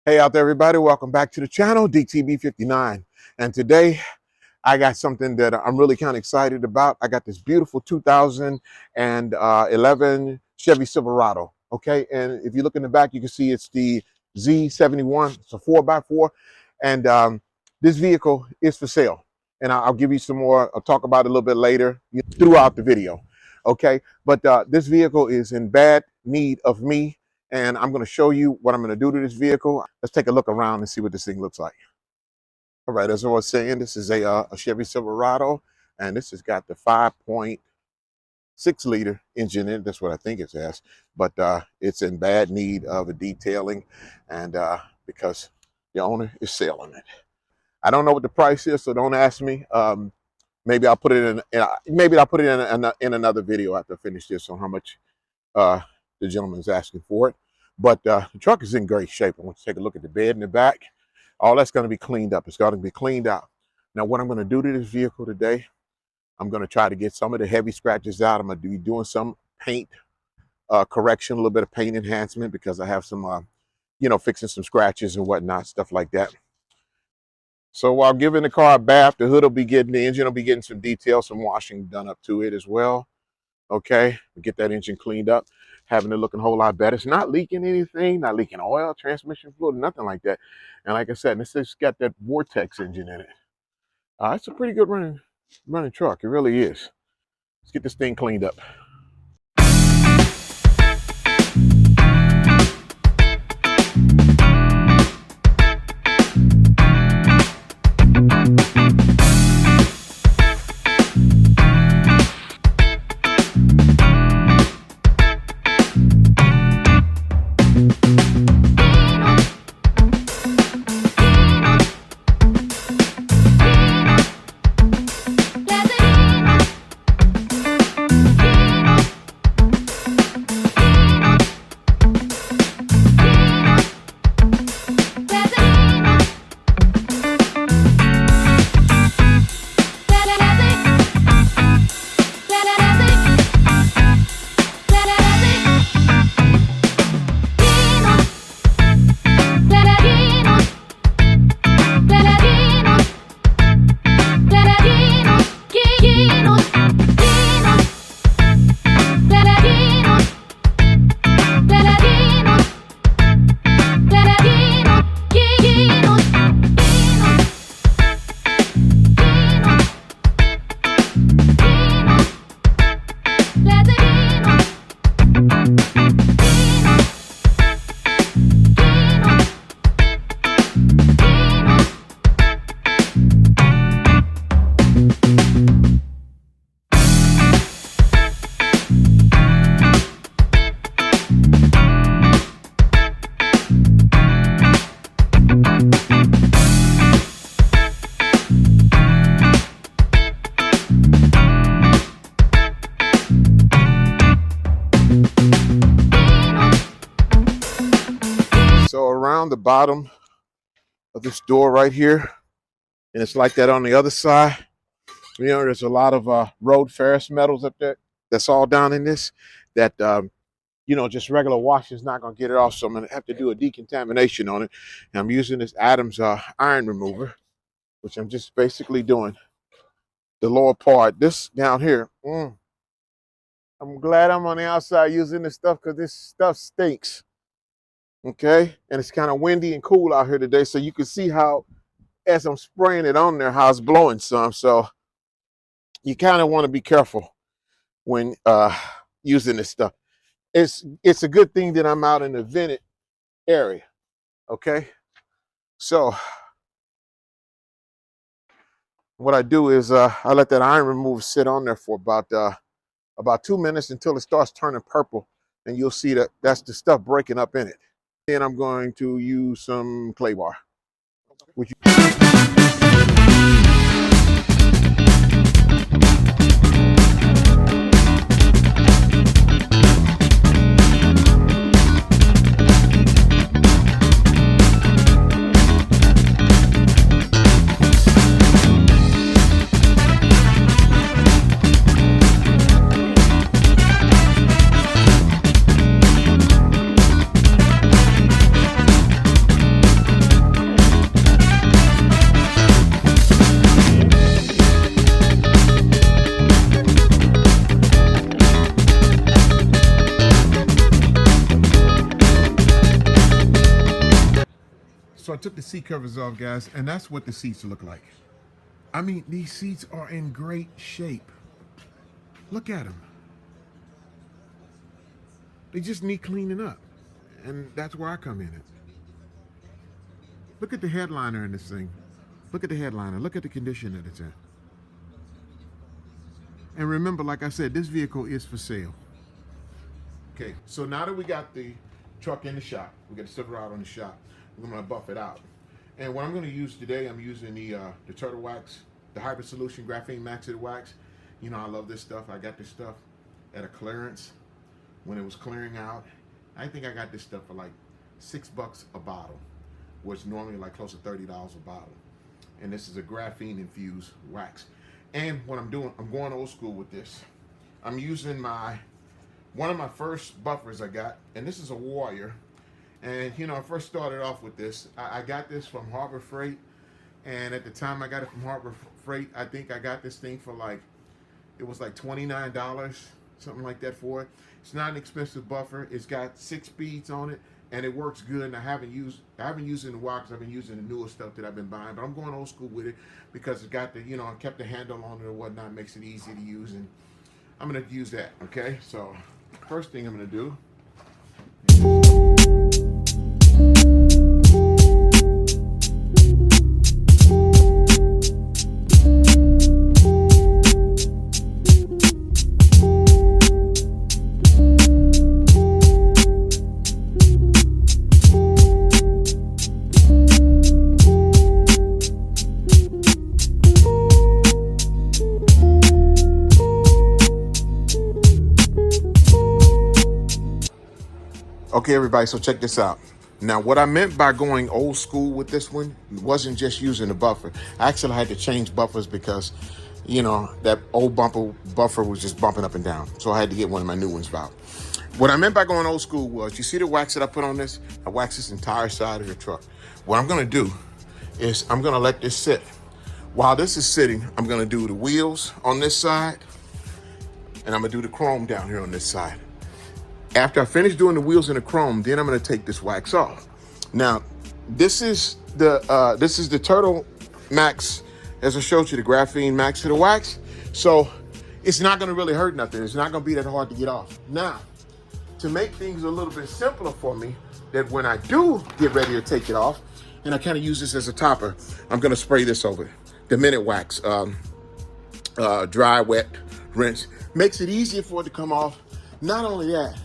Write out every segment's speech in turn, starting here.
Hey out there, everybody. Welcome back to the channel, DTB59. And today I got something that I'm really kind of excited about. I got this beautiful 2011 Chevy Silverado. Okay. And if you look in the back, you can see it's the Z71. It's a 4x4. And this vehicle is for sale. And I'll give you some more. I'll talk about it a little bit later throughout the video. Okay. But this vehicle is in bad need of me. And I'm going to show you what I'm going to do to this vehicle. Let's take a look around and see what this thing looks like. All right, as I was saying, this is a Chevy Silverado, and this has got the 5.6 liter engine in it. That's what I think it has, but it's in bad need of a detailing, and because the owner is selling it. I don't know what the price is, so don't ask me. Maybe I'll put it in. Maybe I'll put it in another video after I finish this on how much the gentleman's asking for it. But the truck is in great shape. I want to take a look at the bed in the back. All that's going to be cleaned up. It's going to be cleaned out. Now, what I'm going to do to this vehicle today, I'm going to try to get some of the heavy scratches out. I'm going to be doing some paint correction, a little bit of paint enhancement, because I have some, fixing some scratches and whatnot, stuff like that. So while giving the car a bath, the engine will be getting some details, some washing done up to it as well. Okay, get that engine cleaned up, having it looking a whole lot better. It's not leaking anything, not leaking oil, transmission fluid, nothing like that. And like I said, this has got that Vortex engine in it. It's a pretty good running truck. It really is. Let's get this thing cleaned up. So around the bottom of this door right here, and it's like that on the other side, there's a lot of road ferrous metals up there. That's all down in this that, just regular wash is not going to get it off. So I'm going to have to do a decontamination on it. And I'm using this Adams iron remover, which I'm just basically doing the lower part. This down here, I'm glad I'm on the outside using this stuff because this stuff stinks. Okay, and it's kind of windy and cool out here today, so you can see how, as I'm spraying it on there, how it's blowing some. So you kind of want to be careful when using this stuff. It's a good thing that I'm out in the vented area. Okay, so what I do is I let that iron remover sit on there for about 2 minutes until it starts turning purple, and you'll see that that's the stuff breaking up in it. Then I'm going to use some clay bar. So I took the seat covers off, guys, and that's what the seats look like. I mean, these seats are in great shape. Look at them. They just need cleaning up. And that's where I come in at. Look at the headliner in this thing. Look at the headliner. Look at the condition that it's in. And remember, like I said, this vehicle is for sale. Okay, so now that we got the truck in the shop, we got the Silverado in the shop, we're gonna buff it out. And what I'm gonna use today, I'm using the Turtle Wax, the Hybrid Solution Graphene Maxed Wax. You know, I love this stuff. I got this stuff at a clearance when it was clearing out. I think I got this stuff for like $6 a bottle, which normally like close to $30 a bottle. And this is a graphene infused wax. And what I'm doing, I'm going old school with this. I'm using one of my first buffers I got, and this is a Warrior. And you know, I first started off with this. I got this from Harbor Freight, and at the time I got it from Harbor Freight, I think I got this thing for like, it was like $29, something like that for it. It's not an expensive buffer. It's got 6 speeds on it, and it works good. And I haven't used it in a while because I've been using the newer stuff that I've been buying. But I'm going old school with it because it's got the, you know, I kept the handle on it or whatnot, makes it easy to use, and I'm gonna use that. Okay, so first thing I'm gonna do. Okay, everybody, so check this out. Now, what I meant by going old school with this one wasn't just using the buffer. I actually had to change buffers because, you know, that old buffer was just bumping up and down. So I had to get one of my new ones out. What I meant by going old school was, you see the wax that I put on this? I wax this entire side of the truck. What I'm gonna do is I'm gonna let this sit. While this is sitting, I'm gonna do the wheels on this side, and I'm gonna do the chrome down here on this side. After I finish doing the wheels and the chrome, then I'm gonna take this wax off. Now, this is the Turtle Max, as I showed you, the graphene max to the wax. So it's not gonna really hurt nothing. It's not gonna be that hard to get off. Now, to make things a little bit simpler for me, that when I do get ready to take it off, and I kind of use this as a topper, I'm gonna spray this over. The Minute Wax, dry, wet, rinse. Makes it easier for it to come off. Not only that,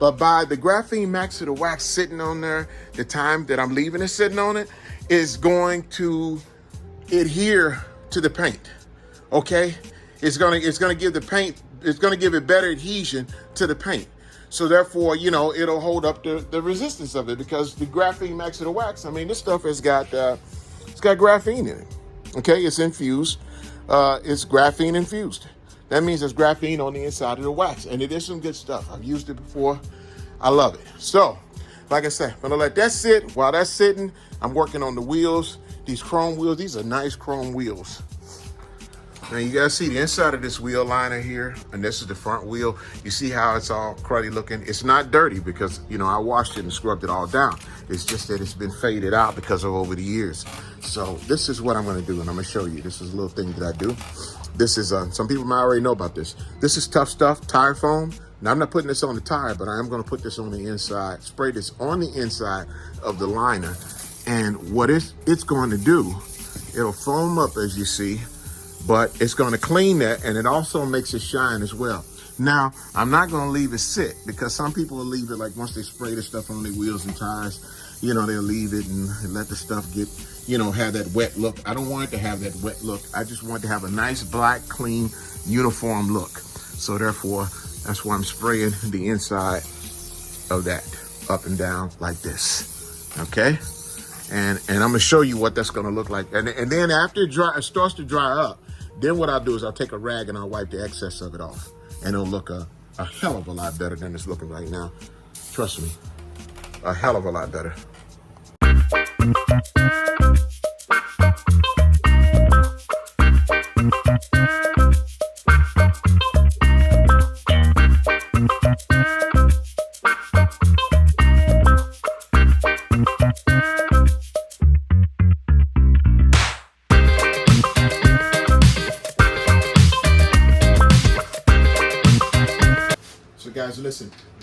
but by the graphene max to the wax sitting on there, the time that I'm leaving it sitting on it is going to adhere to the paint. Okay, it's gonna give the paint, it's gonna give it better adhesion to the paint. So therefore, you know, it'll hold up the resistance of it, because the graphene max to the wax, I mean, this stuff has got it's got graphene in it. Okay, it's infused. It's graphene infused. That means there's graphene on the inside of the wax, and it is some good stuff. I've used it before. I love it. So, like I said, I'm gonna let that sit. While that's sitting, I'm working on the wheels. These chrome wheels, these are nice chrome wheels. Now you guys see the inside of this wheel liner here, and this is the front wheel. You see how it's all cruddy looking? It's not dirty because, you know, I washed it and scrubbed it all down. It's just that it's been faded out because of over the years. So this is what I'm gonna do, and I'm gonna show you. This is a little thing that I do. This is, some people might already know about this. This is Tough Stuff tire foam. Now I'm not putting this on the tire, but I am gonna put this on the inside, spray this on the inside of the liner. And what it's going to do, it'll foam up as you see, but it's gonna clean that, and it also makes it shine as well. Now, I'm not gonna leave it sit, because some people will leave it, like once they spray the stuff on their wheels and tires, you know, they'll leave it and let the stuff get, you know, have that wet look. I don't want it to have that wet look. I just want it to have a nice, black, clean, uniform look. So therefore, that's why I'm spraying the inside of that up and down like this, okay? And I'm gonna show you what that's gonna look like. And then after it starts to dry up, then what I'll do is I'll take a rag and I'll wipe the excess of it off. And it'll look a hell of a lot better than it's looking right now. Trust me, a hell of a lot better.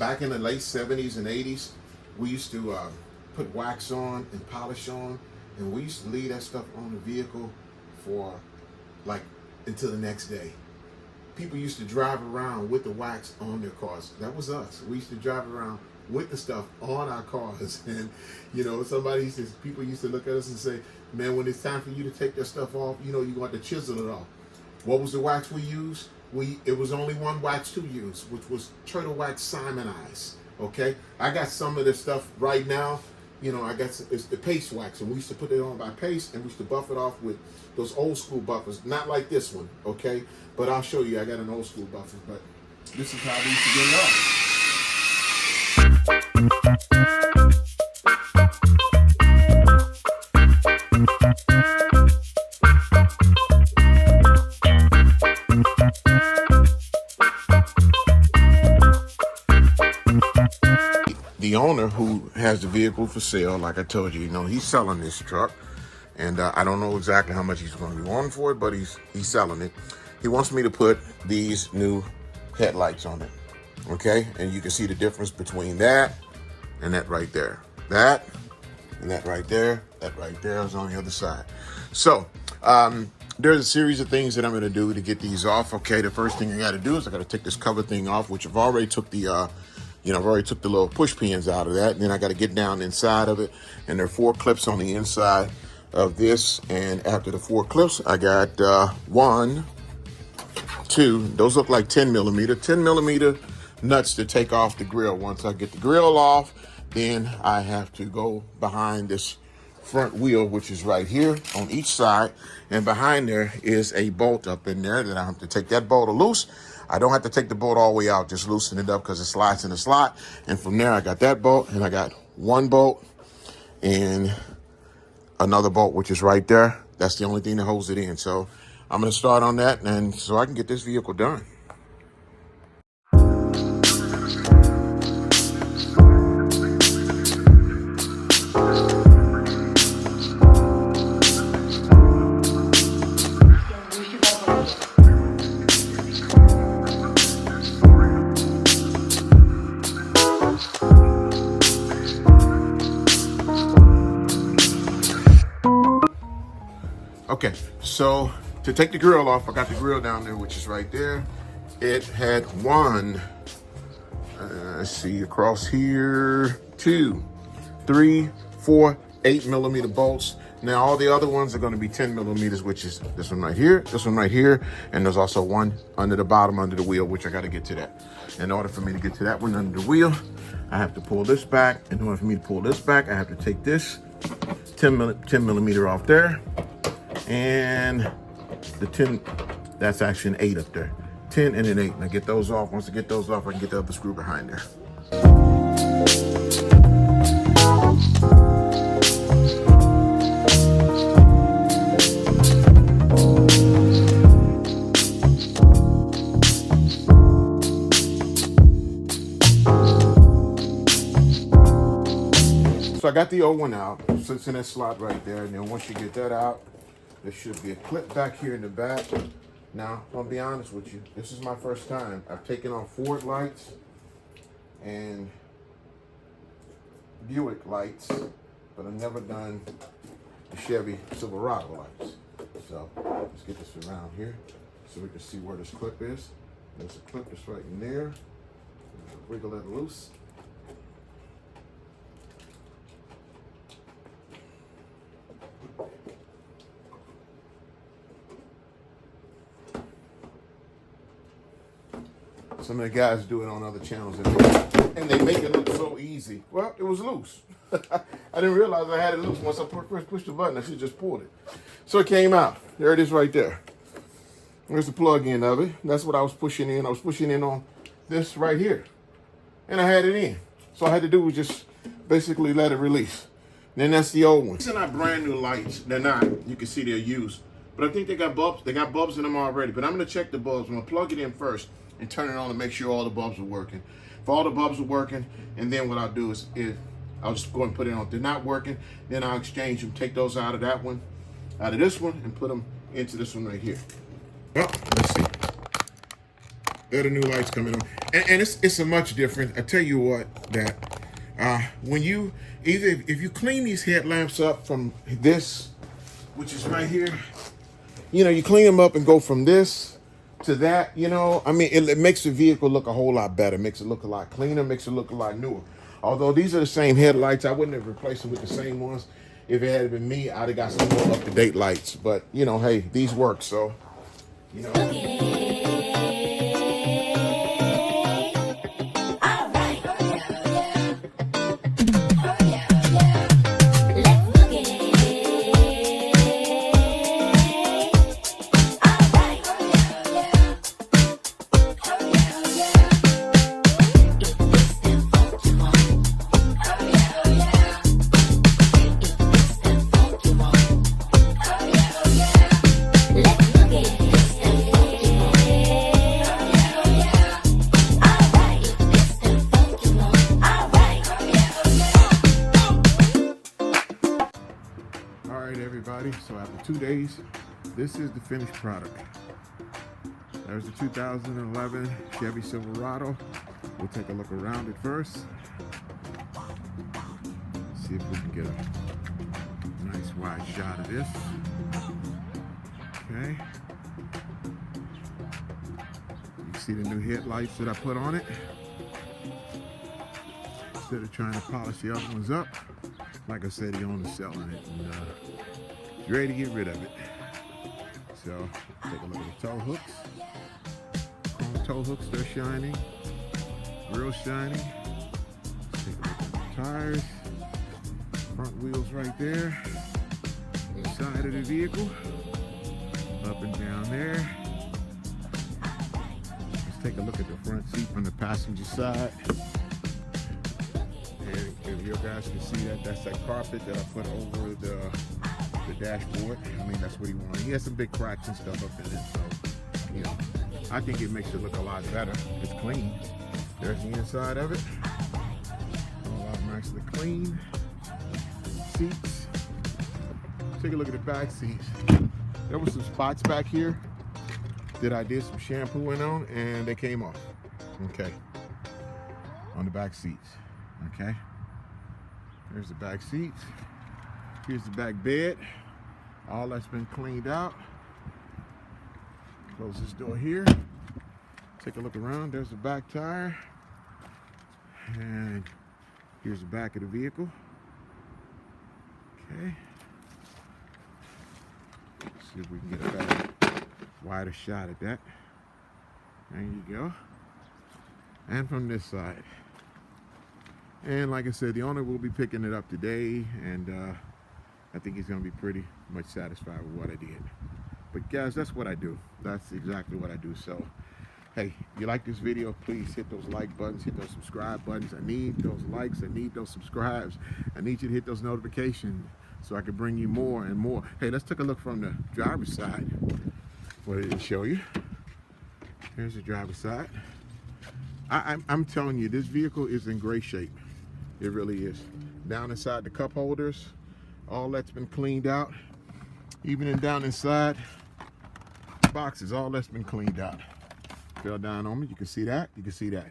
back in the late 70s and 80s, we used to put wax on and polish on, and we used to leave that stuff on the vehicle for like until the next day. People used to drive around with the wax on their cars. That was us. We used to drive around with the stuff on our cars. And, you know, people used to look at us and say, man, when it's time for you to take that stuff off, you know, you want to chisel it off. What was the wax we used? It was only one wax to use, which was turtle wax Simonized. Okay? I got some of this stuff right now. You know, it's the paste wax, and we used to put it on by paste, and we used to buff it off with those old school buffers, not like this one, okay? But I'll show you, I got an old school buffer, but this is how we used to get it off. The owner who has the vehicle for sale, like I told you, he's selling this truck, and I don't know exactly how much he's going to be wanting for it, but he's selling it. He wants me to put these new headlights on it, okay? And you can see the difference between that and that right there. That and that right there. That right there is on the other side. So there's a series of things that I'm going to do to get these off. Okay, the first thing I got to do is I got to take this cover thing off, which I've already took the I've already took the little push pins out of that, and then I got to get down inside of it, and there are 4 clips on the inside of this. And after the 4 clips, I got 1, 2, those look like 10 millimeter nuts to take off the grill. Once I get the grill off, then I have to go behind this front wheel, which is right here on each side, and behind there is a bolt up in there that I have to take that bolt loose. I don't have to take the bolt all the way out, just loosen it up because it slides in the slot. And from there, I got that bolt, and I got 1 bolt and another bolt, which is right there. That's the only thing that holds it in. So I'm going to start on that, and so I can get this vehicle done. Okay, so to take the grill off, I got the grill down there, which is right there. It had 1, let's see, across here, 2, 3, 4, 8 millimeter bolts. Now all the other ones are going to be 10 millimeters, which is this one right here, this one right here, and there's also one under the bottom, under the wheel, which I got to get to that. In order for me to get to that one under the wheel, I have to pull this back. In order for me to pull this back, I have to take this 10 millimeter off there. And the 10, that's actually an 8 up there. 10 and an 8. And I get those off. Once I get those off, I can get the other screw behind there. So I got the old one out. So it's in that slot right there. And then once you get that out, there should be a clip back here in the back. Now, I'll be honest with you. This is my first time. I've taken off Ford lights and Buick lights, but I've never done the Chevy Silverado lights. So let's get this around here so we can see where this clip is. There's a clip that's right in there. Wiggle that loose. Some of the guys do it on other channels, and they make it look so easy. Well, it was loose. I didn't realize I had it loose. Once I first pushed the button, I should just pulled it. So it came out. There it is right there. There's the plug-in of it. That's what I was pushing in. I was pushing in on this right here, and I had it in. So all I had to do was just basically let it release. Then that's the old one. These are not brand new lights. They're not. You can see they're used. But I think they got bulbs. They got bulbs in them already. But I'm going to check the bulbs. I'm going to plug it in first and turn it on to make sure all the bulbs are working. If all the bulbs are working, and then what I'll do is I'll just go and put it on. If they're not working, then I'll exchange them, take those out of that one, out of this one, and put them into this one right here. Well, let's see. They're the new lights coming on, and it's a much different. I tell you what, that when you either if you clean these headlamps up from this, which is right here, you know, you clean them up and go from this to that, you know, I mean, it makes the vehicle look a whole lot better, makes it look a lot cleaner, makes it look a lot newer. Although these are the same headlights, I wouldn't have replaced them with the same ones. If it had been me, I'd have got some more up-to-date lights. But, you know, hey, these work, so, you know. Everybody, so after 2 days, this is the finished product. There's the 2011 Chevy Silverado. We'll take a look around it first. See if we can get a nice wide shot of this. Okay. You see the new headlights that I put on it. Instead of trying to polish the other ones up, like I said, the owner's selling it, and he's ready to get rid of it. So take a look at the tow hooks. Chrome tow hooks, they're shining, real shiny. Take a look at the tires. Front wheels right there. The side of the vehicle, up and down there. Let's take a look at the front seat from the passenger side. And if you guys can see that, that's that carpet that I put over the dashboard. I mean, that's what he wanted. He has some big cracks and stuff up in it, so, you know, I think it makes it look a lot better. It's clean. There's the inside of it. A lot nicely clean. Seats. Take a look at the back seats. There was some spots back here that I did some shampooing on, and they came off. Okay. On the back seats. Okay. There's the back seats. Here's the back bed. All that's been cleaned out. Close this door here. Take a look around. There's the back tire. And here's the back of the vehicle. Okay. Let's see if we can get a better, wider shot at that. There you go. And from this side. And like I said, the owner will be picking it up today, and I think he's going to be pretty much satisfied with what I did. But guys, that's what I do. That's exactly what I do. So, hey, if you like this video, please hit those like buttons, hit those subscribe buttons. I need those likes. I need those subscribes. I need you to hit those notifications so I can bring you more and more. Hey, let's take a look from the driver's side. What did it show you? Here's the driver's side. I'm telling you, this vehicle is in great shape. It really is. Down inside the cup holders, all that's been cleaned out. Even in down inside the boxes, all that's been cleaned out. Fell down on me. You can see that. You can see that.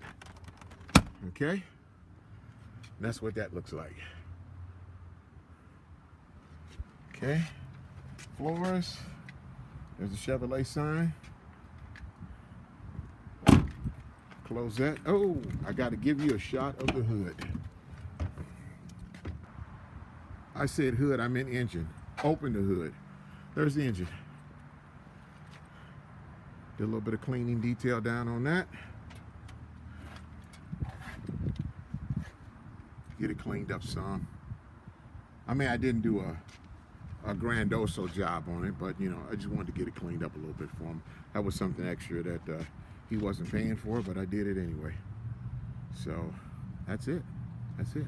Okay? And that's what that looks like. Okay. Floors. There's the Chevrolet sign. Close that. Oh, I got to give you a shot of the hood. I said hood, I meant engine. Open the hood. There's the engine. Did a little bit of cleaning detail down on that. Get it cleaned up some. I mean, I didn't do a grandoso job on it, but, you know, I just wanted to get it cleaned up a little bit for him. That was something extra that he wasn't paying for, but I did it anyway. So that's it. That's it.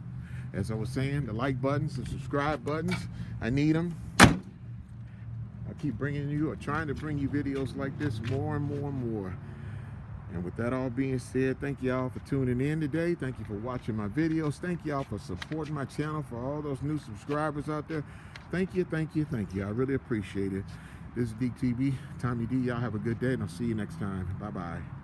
As I was saying, the like buttons, the subscribe buttons, I need them. I keep bringing you, or trying to bring you videos like this more and more and more. And with that all being said, thank y'all for tuning in today. Thank you for watching my videos. Thank y'all for supporting my channel, for all those new subscribers out there. Thank you, thank you, thank you. I really appreciate it. This is DTV, Tommy D. Y'all have a good day, and I'll see you next time. Bye-bye.